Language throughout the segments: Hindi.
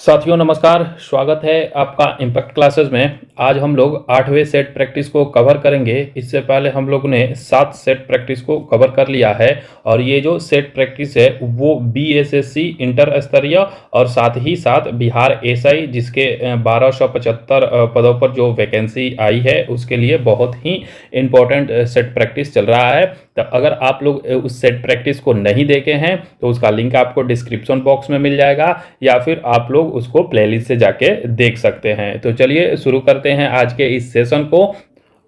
साथियों नमस्कार, स्वागत है आपका इम्पैक्ट क्लासेस में। आज हम लोग 8वें सेट प्रैक्टिस को कवर करेंगे। इससे पहले हम लोग ने 7 सेट प्रैक्टिस को कवर कर लिया है और ये जो सेट प्रैक्टिस है वो बीएसएससी इंटर स्तरीय और साथ ही साथ बिहार एसआई जिसके 1275 पदों पर जो वैकेंसी आई है उसके लिए बहुत ही इम्पोर्टेंट सेट प्रैक्टिस चल रहा है। तो अगर आप लोग उस सेट प्रैक्टिस को नहीं देखे हैं तो उसका लिंक आपको डिस्क्रिप्शन बॉक्स में मिल जाएगा या फिर आप लोग उसको प्लेलिस्ट से जाके देख सकते हैं। तो चलिए शुरू करते हैं आज के इस सेशन को।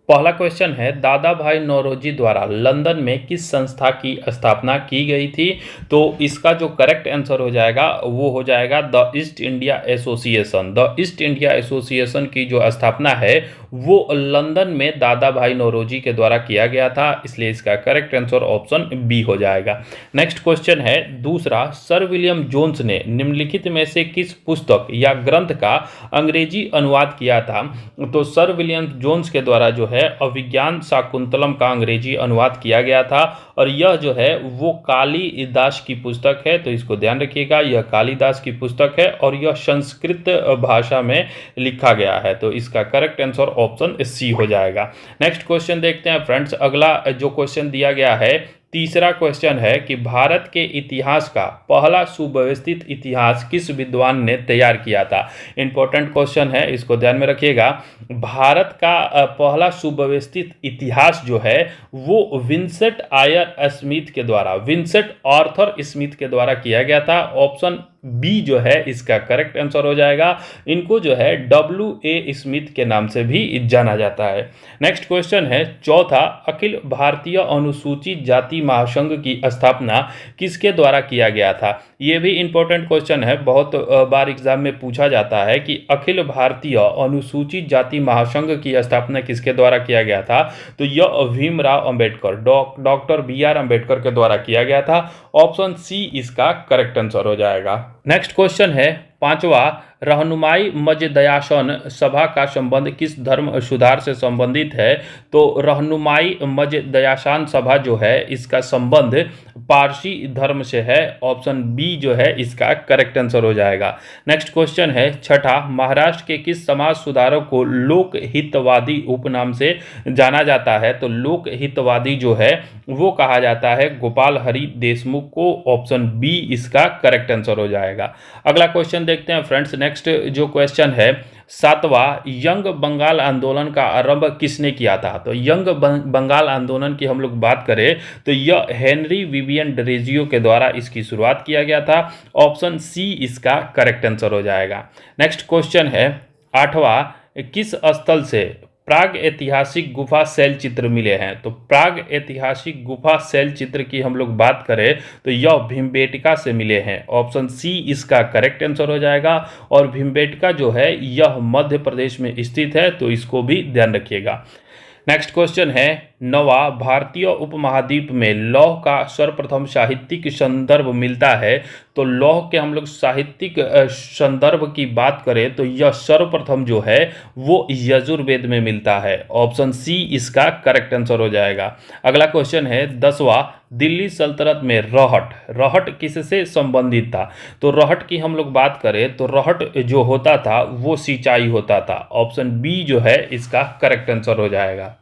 पहला क्वेश्चन है, दादा भाई नौरोजी द्वारा लंदन में किस संस्था की स्थापना की गई थी? तो इसका जो करेक्ट आंसर हो जाएगा वो हो जाएगा the east India association. The east India association की जो स्थापना है वो लंदन में दादा भाई नौरोजी के द्वारा किया गया था, इसलिए इसका करेक्ट आंसर ऑप्शन बी हो जाएगा। नेक्स्ट क्वेश्चन है दूसरा, सर विलियम जोन्स ने निम्नलिखित में से किस पुस्तक या ग्रंथ का अंग्रेजी अनुवाद किया था? तो सर विलियम जोन्स के द्वारा जो है अभिज्ञान शाकुंतलम का अंग्रेजी अनुवाद किया गया था और यह जो है वो कालिदास की पुस्तक है। तो इसको ध्यान रखिएगा, यह कालिदास की पुस्तक है और यह संस्कृत भाषा में लिखा गया है। तो इसका करेक्ट आंसर ऑप्शन सी हो जाएगा। नेक्स्ट क्वेश्चन देखते हैं फ्रेंड्स। अगला जो क्वेश्चन दिया गया है, तीसरा क्वेश्चन है कि भारत के इतिहास का पहला सुव्यवस्थित इतिहास किस विद्वान ने तैयार किया था? इंपॉर्टेंट क्वेश्चन है, इसको ध्यान में रखिएगा। भारत का पहला सुव्यवस्थित इतिहास जो है वो विंसेंट आयर स्मिथ के द्वारा, विंसेंट आर्थर स्मिथ के द्वारा किया गया था। ऑप्शन बी जो है इसका करेक्ट आंसर हो जाएगा। इनको जो है W.A. स्मिथ के नाम से भी जाना जाता है। नेक्स्ट क्वेश्चन है चौथा, अखिल भारतीय अनुसूचित जाति महासंघ की स्थापना किसके द्वारा किया गया था? ये भी इंपॉर्टेंट क्वेश्चन है, बहुत बार एग्जाम में पूछा जाता है कि अखिल भारतीय अनुसूचित जाति महासंघ की स्थापना किसके द्वारा किया गया था? तो यह भीमराव अंबेडकर, डॉक्टर B.R. अंबेडकर के द्वारा किया गया था। ऑप्शन सी इसका करेक्ट आंसर हो जाएगा। नेक्स्ट क्वेश्चन है पांचवा, रहनुमाई मजदयासन सभा का संबंध किस धर्म सुधार से संबंधित है? तो रहनुमाई मजदयासन सभा जो है इसका संबंध पारसी धर्म से है। ऑप्शन बी जो है इसका करेक्ट आंसर हो जाएगा। नेक्स्ट क्वेश्चन है छठा, महाराष्ट्र के किस समाज सुधारक को लोक हितवादी उपनाम से जाना जाता है? तो लोक हितवादी जो है वो कहा जाता है गोपाल हरि देशमुख को। ऑप्शन बी इसका करेक्ट आंसर हो जाएगा। अगला क्वेश्चन देखते हैं फ्रेंड्स। नेक्स्ट जो क्वेश्चन है सातवां, यंग बंगाल आंदोलन का आरंभ किसने किया था? तो यंग बंगाल आंदोलन की हम लोग बात करें तो यह हेनरी विवियन डरेजियो के द्वारा इसकी शुरुआत किया गया था। ऑप्शन सी इसका करेक्ट आंसर हो जाएगा। नेक्स्ट क्वेश्चन है आठवां, किस स्थल से प्राग ऐतिहासिक गुफा शैल चित्र मिले हैं? तो प्राग ऐतिहासिक गुफा शैल चित्र की हम लोग बात करें तो यह भीमबेटका से मिले हैं। ऑप्शन सी इसका करेक्ट आंसर हो जाएगा और भीमबेटका जो है यह मध्य प्रदेश में स्थित है, तो इसको भी ध्यान रखिएगा। नेक्स्ट क्वेश्चन है नवा, भारतीय उपमहाद्वीप में लौह का सर्वप्रथम साहित्यिक संदर्भ मिलता है। तो लौह के हम लोग साहित्यिक संदर्भ की बात करें तो यह सर्वप्रथम जो है वो यजुर्वेद में मिलता है। ऑप्शन सी इसका करेक्ट आंसर हो जाएगा। अगला क्वेश्चन है दसवां, दिल्ली सल्तनत में रहट किससे संबंधित था? तो रहट की हम लोग बात करें तो रहट जो होता था वो सिंचाई होता था। ऑप्शन बी जो है इसका करेक्ट आंसर हो जाएगा।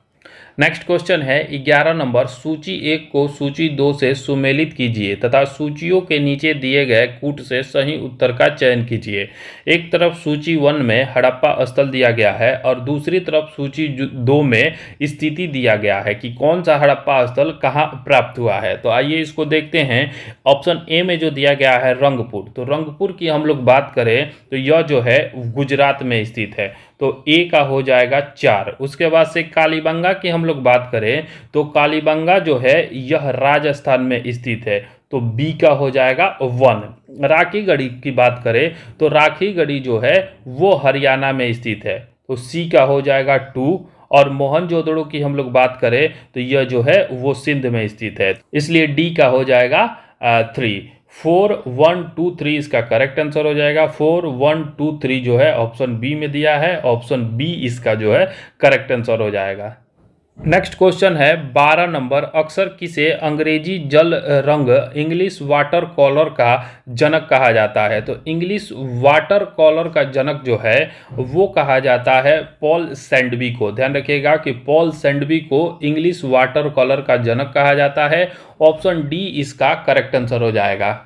नेक्स्ट क्वेश्चन है 11 नंबर, सूची 1 को सूची 2 से सुमेलित कीजिए तथा सूचियों के नीचे दिए गए कूट से सही उत्तर का चयन कीजिए। एक तरफ सूची 1 में हड़प्पा स्थल दिया गया है और दूसरी तरफ सूची 2 में स्थिति दिया गया है कि कौन सा हड़प्पा स्थल कहाँ प्राप्त हुआ है। तो आइए इसको देखते हैं। ऑप्शन ए में जो दिया गया है रंगपुर, तो रंगपुर की हम लोग बात करें तो यह जो है गुजरात में स्थित है, तो ए का हो जाएगा 4। उसके बाद से कालीबंगा की हम लोग बात करें तो कालीबंगा जो है यह राजस्थान में स्थित है, तो बी का हो जाएगा 1। राखीगढ़ी की बात करें तो राखीगढ़ी जो है वो हरियाणा में स्थित है, तो सी का हो जाएगा 2। और मोहनजोदड़ो की हम लोग बात करें तो यह जो है वो सिंध में स्थित है, इसलिए डी का हो जाएगा 3। 4 1 2 3 इसका करेक्ट आंसर हो जाएगा। 4 1 2 3 जो है ऑप्शन बी में दिया है। ऑप्शन बी इसका जो है करेक्ट आंसर हो जाएगा। नेक्स्ट क्वेश्चन है 12 नंबर, अक्सर किसे अंग्रेजी जल रंग इंग्लिश वाटर कलर का जनक कहा जाता है? तो इंग्लिश वाटर कलर का जनक जो है वो कहा जाता है पॉल सैंडबी को। ध्यान रखिएगा कि पॉल सैंडबी को इंग्लिश वाटर कलर का जनक कहा जाता है। ऑप्शन डी इसका करेक्ट आंसर हो जाएगा।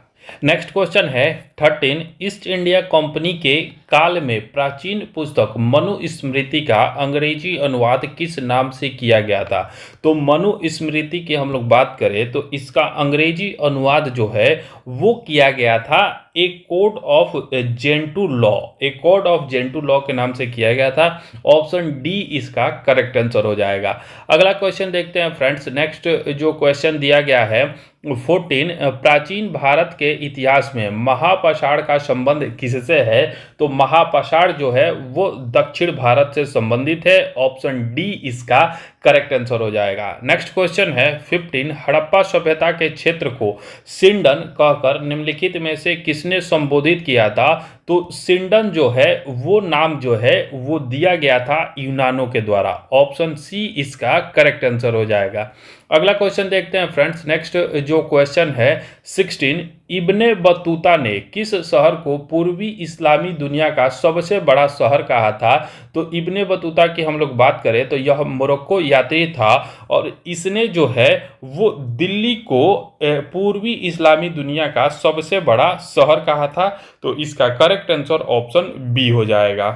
नेक्स्ट क्वेश्चन है 13, ईस्ट इंडिया कंपनी के काल में प्राचीन पुस्तक मनुस्मृति का अंग्रेजी अनुवाद किस नाम से किया गया था? तो मनुस्मृति की हम लोग बात करें तो इसका अंग्रेजी अनुवाद जो है वो किया गया था a code of Gentoo law, a code of Gentoo law के नाम से किया गया था। ऑप्शन डी इसका करेक्ट आंसर हो जाएगा। अगला क्वेश्चन देखते हैं फ्रेंड्स। नेक्स्ट जो क्वेश्चन दिया गया है 14, प्राचीन भारत के इतिहास में महापाषाण का संबंध किससे है? तो महापाषाण जो है वो दक्षिण भारत से संबंधित है। ऑप्शन डी इसका करेक्ट आंसर हो जाएगा। नेक्स्ट क्वेश्चन है 15, हड़प्पा सभ्यता के क्षेत्र को सिंडन कहकर निम्नलिखित में से किसने संबोधित किया था? तो सिंडन जो है वो नाम जो है वो दिया गया था यूनानों के द्वारा। ऑप्शन सी इसका करेक्ट आंसर हो जाएगा। अगला क्वेश्चन देखते हैं फ्रेंड्स। नेक्स्ट जो क्वेश्चन है 16, इब्ने बतूता ने किस शहर को पूर्वी इस्लामी दुनिया का सबसे बड़ा शहर कहा था? तो इब्ने बतूता की हम लोग बात करें तो यह मोरक्को यात्री था और इसने जो है वो दिल्ली को पूर्वी इस्लामी दुनिया का सबसे बड़ा शहर कहा था। तो इसका करेक्ट आंसर ऑप्शन बी हो जाएगा।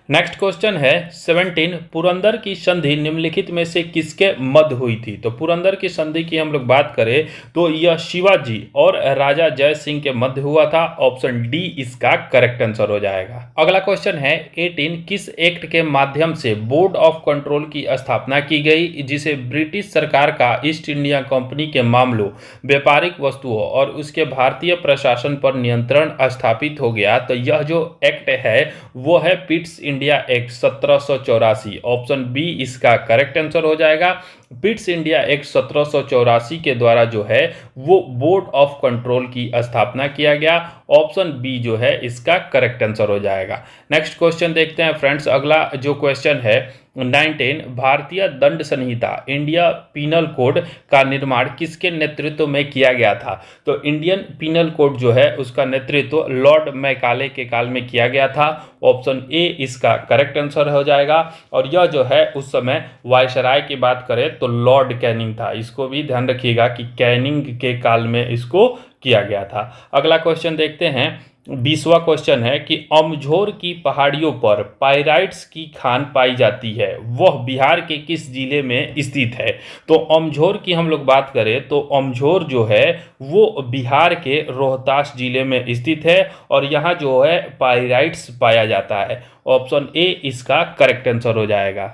नेक्स्ट क्वेश्चन है 17, पुरंदर की संधि निम्नलिखित में से किसके मध्य हुई थी? तो पुरंदर की संधि की हम लोग बात करें तो यह शिवाजी और राजा जय सिंह के मध्य हुआ था। ऑप्शन डी इसका करेक्ट आंसर हो जाएगा। अगला क्वेश्चन है 18, किस एक्ट के माध्यम से बोर्ड ऑफ कंट्रोल की स्थापना की गई जिसे ब्रिटिश सरकार का ईस्ट इंडिया कंपनी के मामलों, व्यापारिक वस्तुओं और उसके भारतीय प्रशासन पर नियंत्रण स्थापित हो गया? तो यह जो एक्ट है वो है Pitt's India Act 1784। Option B इसका करेक्ट आंसर हो जाएगा। पिट्स इंडिया एक्ट 1784 के द्वारा जो है वो बोर्ड ऑफ कंट्रोल की स्थापना किया गया। ऑप्शन बी जो है इसका करेक्ट आंसर हो जाएगा। नेक्स्ट क्वेश्चन देखते हैं फ्रेंड्स। अगला जो क्वेश्चन है 19, भारतीय दंड संहिता इंडिया पीनल कोड का निर्माण किसके नेतृत्व में किया गया था? तो इंडियन पीनल कोड जो है उसका नेतृत्व लॉर्ड मैकाले के काल में किया गया था। ऑप्शन ए इसका करेक्ट आंसर हो जाएगा। और यह जो है उस समय वायसराय की बात करें तो लॉर्ड कैनिंग था। इसको भी ध्यान रखिएगा कि कैनिंग के काल में इसको किया गया था। अगला क्वेश्चन देखते हैं 20वां क्वेश्चन है कि अमझोर की पहाड़ियों पर पाइराइट्स की खान पाई जाती है, वह बिहार के किस जिले में स्थित है? तो अमझोर की हम लोग बात करें तो अमझोर जो है वो बिहार के रोहतास जिले में स्थित है और यहाँ जो है पाइराइट्स पाया जाता है। ऑप्शन ए इसका करेक्ट आंसर हो जाएगा।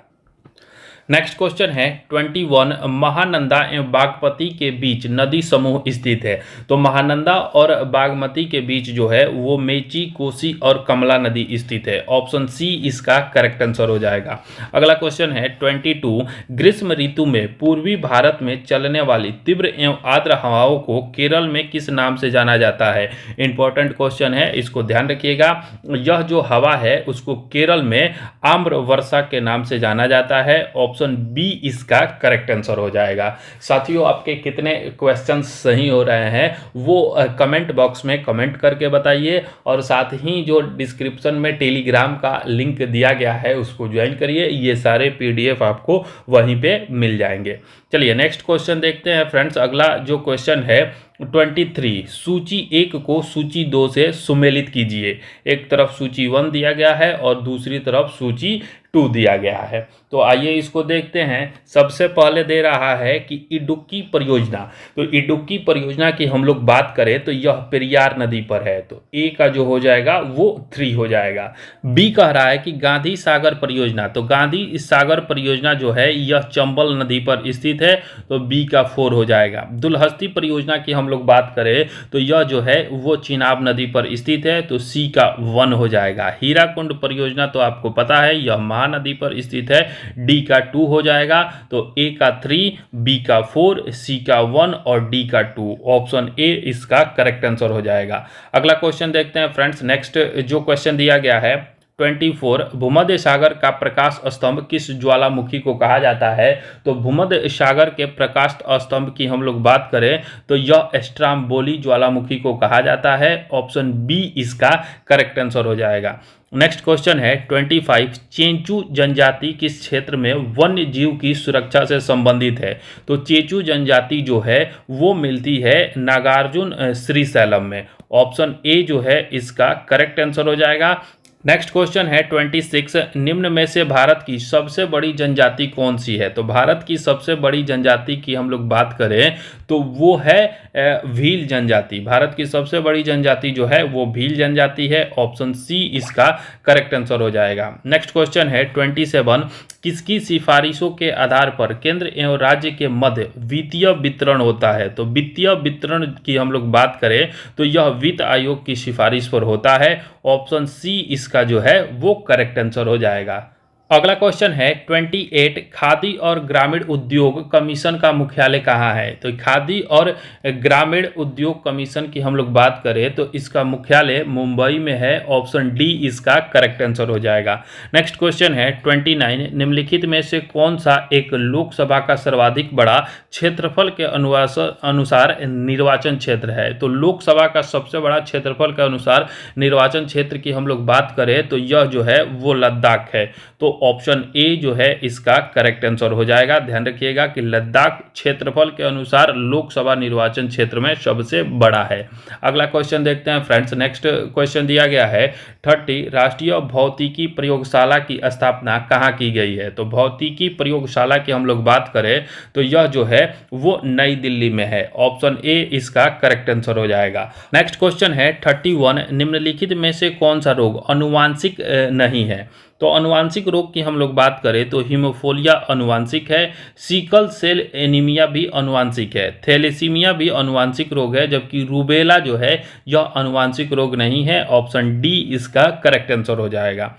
नेक्स्ट क्वेश्चन है 21, महानंदा एवं बागमती के बीच नदी समूह स्थित है। तो महानंदा और बागमती के बीच जो है वो मेची, कोसी और कमला नदी स्थित है। ऑप्शन सी इसका करेक्ट आंसर हो जाएगा। अगला क्वेश्चन है 22, ग्रीष्म ऋतु में पूर्वी भारत में चलने वाली तीव्र एवं आर्द्र हवाओं को केरल में किस नाम से जाना जाता है? इंपॉर्टेंट क्वेश्चन है, इसको ध्यान रखिएगा। यह जो हवा है उसको केरल में आम्र वर्षा के नाम से जाना जाता है। ऑप्शन बी इसका करेक्ट आंसर हो जाएगा। साथियों, आपके कितने क्वेश्चंस सही हो रहे हैं वो कमेंट बॉक्स में कमेंट करके बताइए और साथ ही जो डिस्क्रिप्शन में टेलीग्राम का लिंक दिया गया है उसको ज्वाइन करिए। ये सारे पीडीएफ आपको वहीं पे मिल जाएंगे। चलिए नेक्स्ट क्वेश्चन देखते हैं फ्रेंड्स। अगला जो क्वेश्चन है 23, सूची 1 को सूची 2 से सुमेलित कीजिए। एक तरफ सूची 1 दिया गया है और दूसरी तरफ सूची 2 दिया गया है। तो आइए इसको देखते हैं। सबसे पहले दे रहा है कि इडुक्की परियोजना। तो इडुक्की परियोजना की हम लोग बात करें तो यह पेरियार नदी पर है। तो ए का जो हो जाएगा वो 3 हो जाएगा। बी कह रहा है कि गांधी सागर परियोजना। तो गांधी सागर परियोजना जो है यह चंबल नदी पर स्थित है। तो बी का 4 हो जाएगा। दुलहस्ती परियोजना की हम लोग बात करें तो यह जो है वो चिनाब नदी पर स्थित है। तो सी का 1 हो जाएगा। हीराकुंड परियोजना तो आपको पता है यह महानदी पर स्थित है। डी का 2 हो जाएगा। तो ए का 3, बी का 4, सी का 1 और डी का 2। ऑप्शन ए इसका करेक्ट आंसर हो जाएगा। अगला क्वेश्चन देखते हैं फ्रेंड्स। नेक्स्ट जो क्वेश्चन दिया गया है 24 भूमध्य सागर का प्रकाश स्तंभ किस ज्वालामुखी को कहा जाता है? तो भूमध्य सागर के प्रकाश स्तंभ की हम लोग बात करें तो यह स्ट्राम्बोली ज्वालामुखी को कहा जाता है। ऑप्शन बी इसका करेक्ट आंसर हो जाएगा। नेक्स्ट क्वेश्चन है 25 चेंचू जनजाति किस क्षेत्र में वन्य जीव की सुरक्षा से संबंधित है? तो चेंचू जनजाति जो है वो मिलती है नागार्जुन श्रीशैलम में। ऑप्शन ए जो है इसका करेक्ट आंसर हो जाएगा। नेक्स्ट क्वेश्चन है 26 निम्न में से भारत की सबसे बड़ी जनजाति कौन सी है? तो भारत की सबसे बड़ी जनजाति की हम लोग बात करें तो वो है भील जनजाति। भारत की सबसे बड़ी जनजाति जो है वो भील जनजाति है। ऑप्शन सी इसका करेक्ट आंसर हो जाएगा। नेक्स्ट क्वेश्चन है 27 किसकी सिफारिशों के आधार पर केंद्र एवं राज्य के मध्य वित्तीय वितरण होता है? तो वित्तीय वितरण की हम लोग बात करें तो यह वित्त आयोग की सिफारिश पर होता है। ऑप्शन सी इसका जो है वो करेक्ट आंसर हो जाएगा। अगला क्वेश्चन है 28 खादी और ग्रामीण उद्योग कमीशन का मुख्यालय कहाँ है? तो खादी और ग्रामीण उद्योग कमीशन की हम लोग बात करें तो इसका मुख्यालय मुंबई में है। ऑप्शन डी इसका करेक्ट आंसर हो जाएगा। नेक्स्ट क्वेश्चन है 29 निम्नलिखित में से कौन सा एक लोकसभा का सर्वाधिक बड़ा क्षेत्रफल के अनुसार निर्वाचन क्षेत्र है? तो लोकसभा का सबसे बड़ा क्षेत्रफल के अनुसार निर्वाचन क्षेत्र की हम लोग बात करें तो यह जो है वो लद्दाख है। तो ऑप्शन ए जो है इसका करेक्ट आंसर हो जाएगा। ध्यान रखिएगा कि लद्दाख क्षेत्रफल के अनुसार लोकसभा निर्वाचन क्षेत्र में सबसे बड़ा है। अगला क्वेश्चन देखते हैं फ्रेंड्स। नेक्स्ट क्वेश्चन दिया गया है 30 राष्ट्रीय भौतिकी प्रयोगशाला की स्थापना कहाँ की गई है? तो भौतिकी प्रयोगशाला की हम लोग बात करें तो यह जो है वो नई दिल्ली में है। ऑप्शन ए इसका करेक्ट आंसर हो जाएगा। नेक्स्ट क्वेश्चन है 31 निम्नलिखित में से कौन सा रोग अनुवांशिक नहीं है? तो अनुवांशिक रोग की हम लोग बात करें तो हीमोफीलिया अनुवांशिक है, सिकल सेल एनीमिया भी अनुवांशिक है, थैलेसीमिया भी अनुवांशिक रोग है, जबकि रूबेला जो है यह अनुवांशिक रोग नहीं है। ऑप्शन डी इसका करेक्ट आंसर हो जाएगा।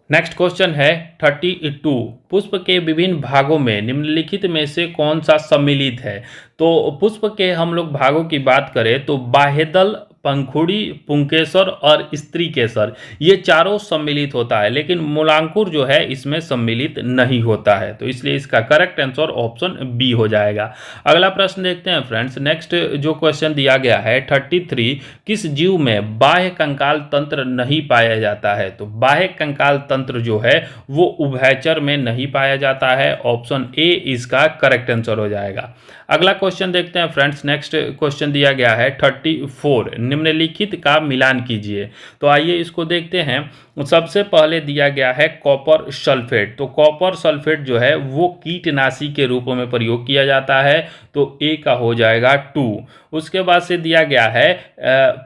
नेक्स्ट क्वेश्चन है 32 पुष्प के विभिन्न भागों में निम्नलिखित में से कौन सा सम्मिलित है? तो पुष्प के हम लोग भागों की बात करें तो बाह्यदल, पंखुड़ी, पुंकेसर और स्त्री केसर ये चारों सम्मिलित होता है, लेकिन मूलांकुर जो है इसमें सम्मिलित नहीं होता है। तो इसलिए इसका करेक्ट आंसर ऑप्शन बी हो जाएगा। अगला प्रश्न देखते हैं फ्रेंड्स। नेक्स्ट जो क्वेश्चन दिया गया है 33 किस जीव में बाह्य कंकाल तंत्र नहीं पाया जाता है? तो बाह्य कंकाल तंत्र जो है वो उभयचर में नहीं पाया जाता है। ऑप्शन ए इसका करेक्ट आंसर हो जाएगा। अगला क्वेश्चन देखते हैं फ्रेंड्स। नेक्स्ट क्वेश्चन दिया गया है 34 निम्नलिखित का मिलान कीजिए। तो आइए इसको देखते हैं। सबसे पहले दिया गया है कॉपर सल्फेट। तो कॉपर सल्फेट जो है वो कीटनाशी के रूप में प्रयोग किया जाता है। तो ए का हो जाएगा 2। उसके बाद से दिया गया है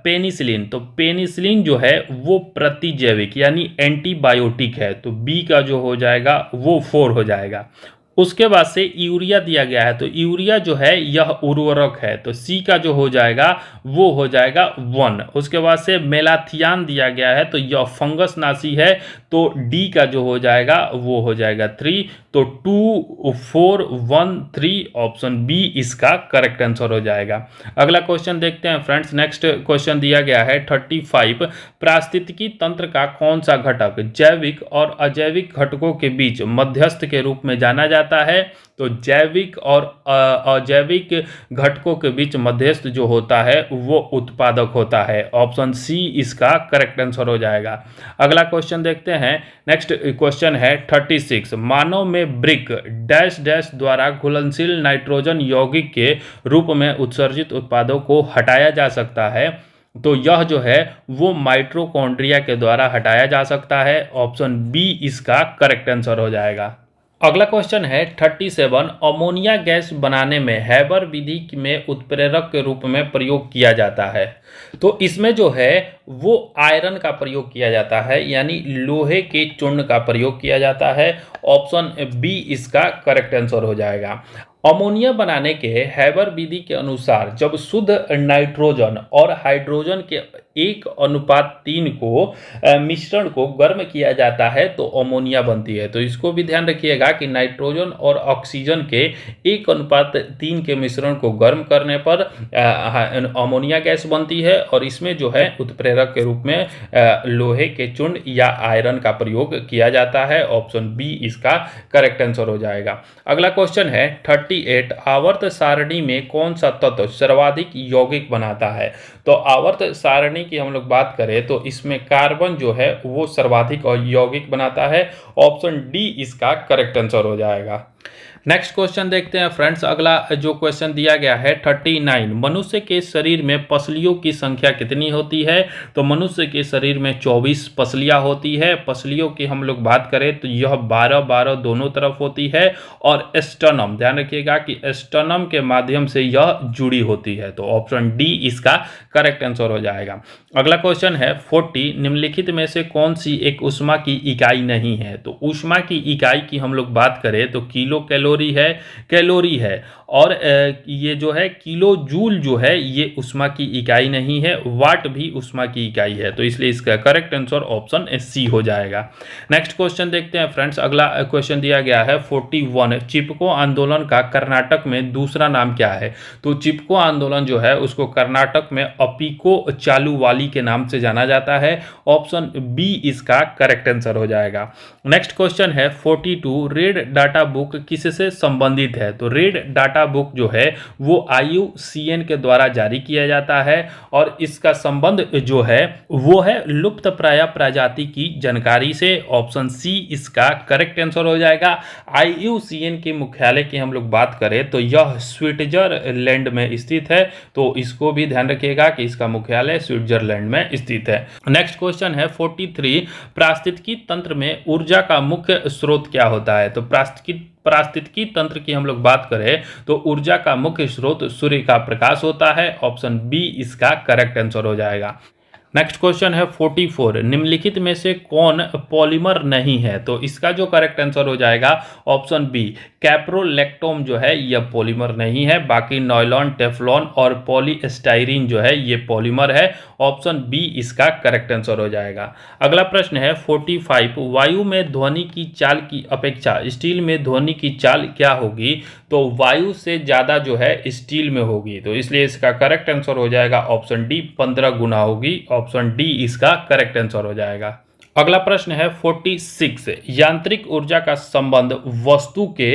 पेनिसिलिन। तो पेनिसिलिन जो है वो प्रतिजैविक यानी एंटीबायोटिक है। तो बी का जो हो जाएगा वो 4 हो जाएगा। उसके बाद से यूरिया दिया गया है। तो यूरिया जो है यह उर्वरक है। तो सी का जो हो जाएगा वो हो जाएगा 1। उसके बाद से मेलाथियान दिया गया है तो यह फंगस नाशी है। तो डी का जो हो जाएगा वो हो जाएगा 3। तो 2 4 1 3 ऑप्शन बी इसका करेक्ट आंसर हो जाएगा। अगला क्वेश्चन देखते हैं फ्रेंड्स। नेक्स्ट क्वेश्चन दिया गया है 35 पारिस्थितिकी तंत्र का कौन सा घटक जैविक और अजैविक घटकों के बीच मध्यस्थ के रूप में जाना जाता है? तो जैविक और अजैविक घटकों के बीच मध्यस्थ जो होता है वो उत्पादक होता है। ऑप्शन सी इसका करेक्ट आंसर हो जाएगा। अगला क्वेश्चन देखते हैं। नेक्स्ट क्वेश्चन है 36 मानव में ब्रिक डैश डैश द्वारा घुलनशील नाइट्रोजन यौगिक के रूप में उत्सर्जित उत्पादों को हटाया जा सकता है? तो यह जो है वो माइटोकॉन्ड्रिया के द्वारा हटाया जा सकता है। ऑप्शन बी इसका करेक्ट आंसर हो जाएगा। अगला क्वेश्चन है 37 अमोनिया गैस बनाने में हैबर विधि में उत्प्रेरक के रूप में प्रयोग किया जाता है। तो इसमें जो है वो आयरन का प्रयोग किया जाता है यानी लोहे के चूर्ण का प्रयोग किया जाता है। ऑप्शन बी इसका करेक्ट आंसर हो जाएगा। अमोनिया बनाने के हैबर विधि के अनुसार जब शुद्ध नाइट्रोजन और हाइड्रोजन के 1:3 को मिश्रण को गर्म किया जाता है तो अमोनिया बनती है। तो इसको भी ध्यान रखिएगा कि नाइट्रोजन और ऑक्सीजन के 1:3 के मिश्रण को गर्म करने पर अमोनिया गैस बनती है और इसमें जो है उत्प्रेरक के रूप में लोहे के चूर्ण या आयरन का प्रयोग किया जाता है। ऑप्शन बी इसका करेक्ट आंसर हो जाएगा। अगला क्वेश्चन है 38, आवर्त सारणी में कौन सा तत्व सर्वाधिक यौगिक बनाता है? तो आवर्त सारणी की हम लोग बात करें तो इसमें कार्बन जो है वो सर्वाधिक यौगिक बनाता है। ऑप्शन डी इसका करेक्ट आंसर हो जाएगा। नेक्स्ट क्वेश्चन देखते हैं फ्रेंड्स। अगला जो क्वेश्चन दिया गया है 39, मनुष्य के शरीर में पसलियों की संख्या कितनी होती है? तो मनुष्य के शरीर में 24 पसलियां होती है। पसलियों की हम लोग बात करें तो यह 12 दोनों तरफ होती है और स्टर्नम, ध्यान रखिएगा कि स्टर्नम के माध्यम से यह जुड़ी होती है। तो ऑप्शन डी इसका करेक्ट आंसर हो जाएगा। अगला क्वेश्चन है 40, निम्नलिखित में से कौन सी एक ऊष्मा की इकाई नहीं है? तो ऊष्मा की इकाई की हम लोग बात करें तो किलो कैलोरी है और ये जो है किलो जूल जो है ये ऊष्मा की इकाई नहीं है। वाट भी ऊष्मा की इकाई है, तो इसलिए इसका करेक्ट आंसर ऑप्शन सी हो जाएगा। नेक्स्ट क्वेश्चन देखते हैं फ्रेंड्स। अगला क्वेश्चन दिया गया है 41, चिपको आंदोलन का कर्नाटक में दूसरा नाम क्या है? तो चिपको आंदोलन जो है उसको कर्नाटक में अपिको चालुवाली के नाम से जाना जाता है। ऑप्शन बी इसका करेक्ट आंसर हो जाएगा। नेक्स्ट क्वेश्चन है 42, रेड डाटा बुक किससे संबंधित है? तो रेड डाटा बुक जो है वो IUCN के द्वारा जारी किया जाता है और इसका संबंध जो है वो है लुप्तप्राय प्रजाति की जानकारी से। ऑप्शन सी इसका करेक्ट आंसर हो जाएगा। IUCN के मुख्यालय की हम लोग बात करें तो यह स्विट्जरलैंड में स्थित है, तो इसको भी ध्यान रखिएगा कि इसका मुख्यालय स्विट्जरलैंड में स्थित है। नेक्स्ट क्वेश्चन है 43, पारिस्थितिकी तंत्र में ऊर्जा का मुख्य स्रोत क्या होता है? तो पारिस्थितिकी तंत्र की हम लोग बात करें तो ऊर्जा का मुख्य स्रोत सूर्य का प्रकाश होता है। ऑप्शन बी इसका करेक्ट आंसर हो जाएगा। नेक्स्ट क्वेश्चन है 44, निम्नलिखित में से कौन पॉलीमर नहीं है? तो इसका जो करेक्ट आंसर हो जाएगा ऑप्शन बी, कैप्रोलैक्टोन जो है यह पॉलीमर नहीं है। बाकी नायलॉन, टेफ्लॉन और पॉलीस्टाइरीन जो है ये पॉलीमर है। ऑप्शन बी इसका करेक्ट आंसर हो जाएगा। अगला प्रश्न है 45, वायु में ध्वनि की चाल की अपेक्षा स्टील में ध्वनि की चाल क्या होगी? तो वायु से ज़्यादा जो है स्टील में होगी, तो इसलिए इसका करेक्ट आंसर हो जाएगा ऑप्शन डी, 15 गुना होगी। ऑप्शन डी इसका करेक्ट आंसर हो जाएगा। अगला प्रश्न है 46, यांत्रिक ऊर्जा का संबंध वस्तु के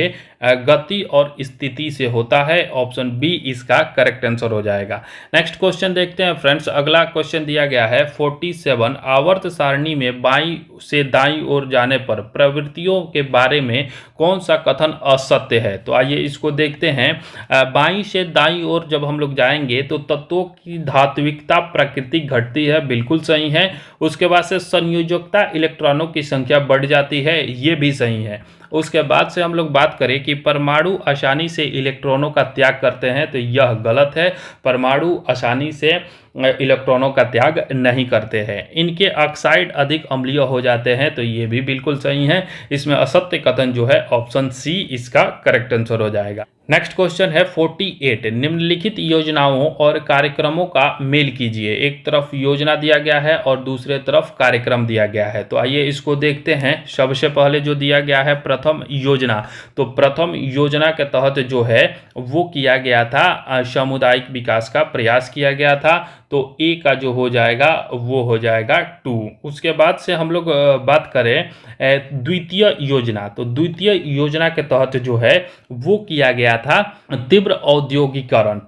गति और स्थिति से होता है। ऑप्शन बी इसका करेक्ट आंसर हो जाएगा। नेक्स्ट क्वेश्चन देखते हैं फ्रेंड्स। अगला क्वेश्चन दिया गया है 47, आवर्त सारणी में बाईं से दाईं ओर जाने पर प्रवृत्तियों के बारे में कौन सा कथन असत्य है? तो आइए इसको देखते हैं। बाईं से दाईं ओर जब हम लोग जाएंगे तो तत्वों की धात्विकता प्राकृतिक घटती है, बिल्कुल सही है। उसके बाद से संयोजकता इलेक्ट्रॉनों की संख्या बढ़ जाती है, ये भी सही है। उसके बाद से हम लोग बात करें कि परमाणु आसानी से इलेक्ट्रॉनों का त्याग करते हैं, तो यह गलत है। परमाणु आसानी से इलेक्ट्रॉनों का त्याग नहीं करते हैं। इनके ऑक्साइड अधिक अम्लीय हो जाते हैं, तो ये भी बिल्कुल सही है। इसमें असत्य कथन जो है ऑप्शन सी इसका करेक्ट आंसर हो जाएगा। नेक्स्ट क्वेश्चन है 48, निम्नलिखित योजनाओं और कार्यक्रमों का मेल कीजिए। एक तरफ योजना दिया गया है और दूसरे तरफ कार्यक्रम दिया गया है, तो आइए इसको देखते हैं। सबसे पहले जो दिया गया है प्रथम योजना, तो प्रथम योजना के तहत जो है वो किया गया था सामुदायिक विकास का प्रयास किया गया था, तो ए का जो हो जाएगा वो हो जाएगा 2। उसके बाद से हम लोग बात करें द्वितीय योजना, तो द्वितीय योजना के तहत जो है वो किया गया था तीव्र औद्योगिकरण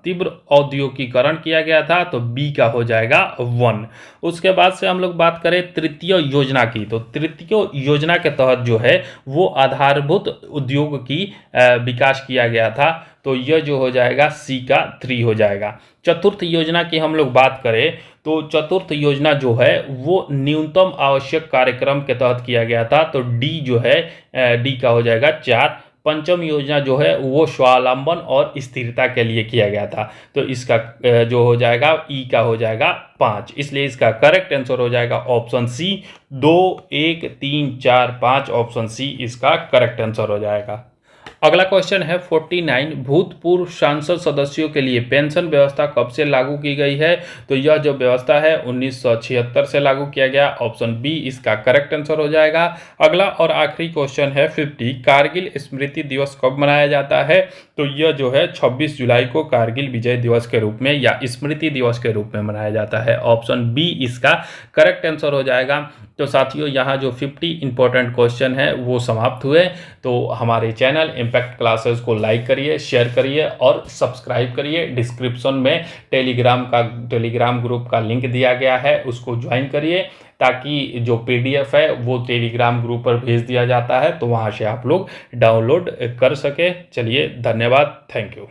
किया गया था, तो बी का हो जाएगा 1। उसके बाद से हम लोग बात करें तृतीय योजना की, तो तृतीय योजना के तहत जो है वो आधारभूत उद्योग की विकास किया गया था, तो यह जो हो जाएगा सी का 3 हो जाएगा। चतुर्थ योजना की हम लोग बात करें तो चतुर्थ योजना जो है वो न्यूनतम आवश्यक कार्यक्रम के तहत किया गया था, तो डी जो है डी का हो जाएगा 4। पंचम योजना जो है वो स्वावलंबन और स्थिरता के लिए किया गया था, तो इसका जो हो जाएगा ई का हो जाएगा 5। इसलिए इसका करेक्ट आंसर हो जाएगा ऑप्शन सी, 2, 1, 3, 4, 5। ऑप्शन सी इसका करेक्ट आंसर हो जाएगा। अगला क्वेश्चन है 49, भूतपूर्व सांसद सदस्यों के लिए पेंशन व्यवस्था कब से लागू की गई है? तो यह जो व्यवस्था है 1976 से लागू किया गया। ऑप्शन बी इसका करेक्ट आंसर हो जाएगा। अगला और आखिरी क्वेश्चन है 50, कारगिल स्मृति दिवस कब मनाया जाता है? तो यह जो है 26 जुलाई को कारगिल विजय दिवस के रूप में या स्मृति दिवस के रूप में मनाया जाता है। ऑप्शन बी इसका करेक्ट आंसर हो जाएगा। तो साथियों, यहाँ जो 50 इंपॉर्टेंट क्वेश्चन है वो समाप्त हुए। तो हमारे चैनल इम्पैक्ट क्लासेस को लाइक करिए, शेयर करिए और सब्सक्राइब करिए। डिस्क्रिप्शन में टेलीग्राम ग्रुप का लिंक दिया गया है, उसको ज्वाइन करिए ताकि जो PDF है वो टेलीग्राम ग्रुप पर भेज दिया जाता है, तो वहाँ से आप लोग डाउनलोड कर सके। चलिए, धन्यवाद, थैंक यू।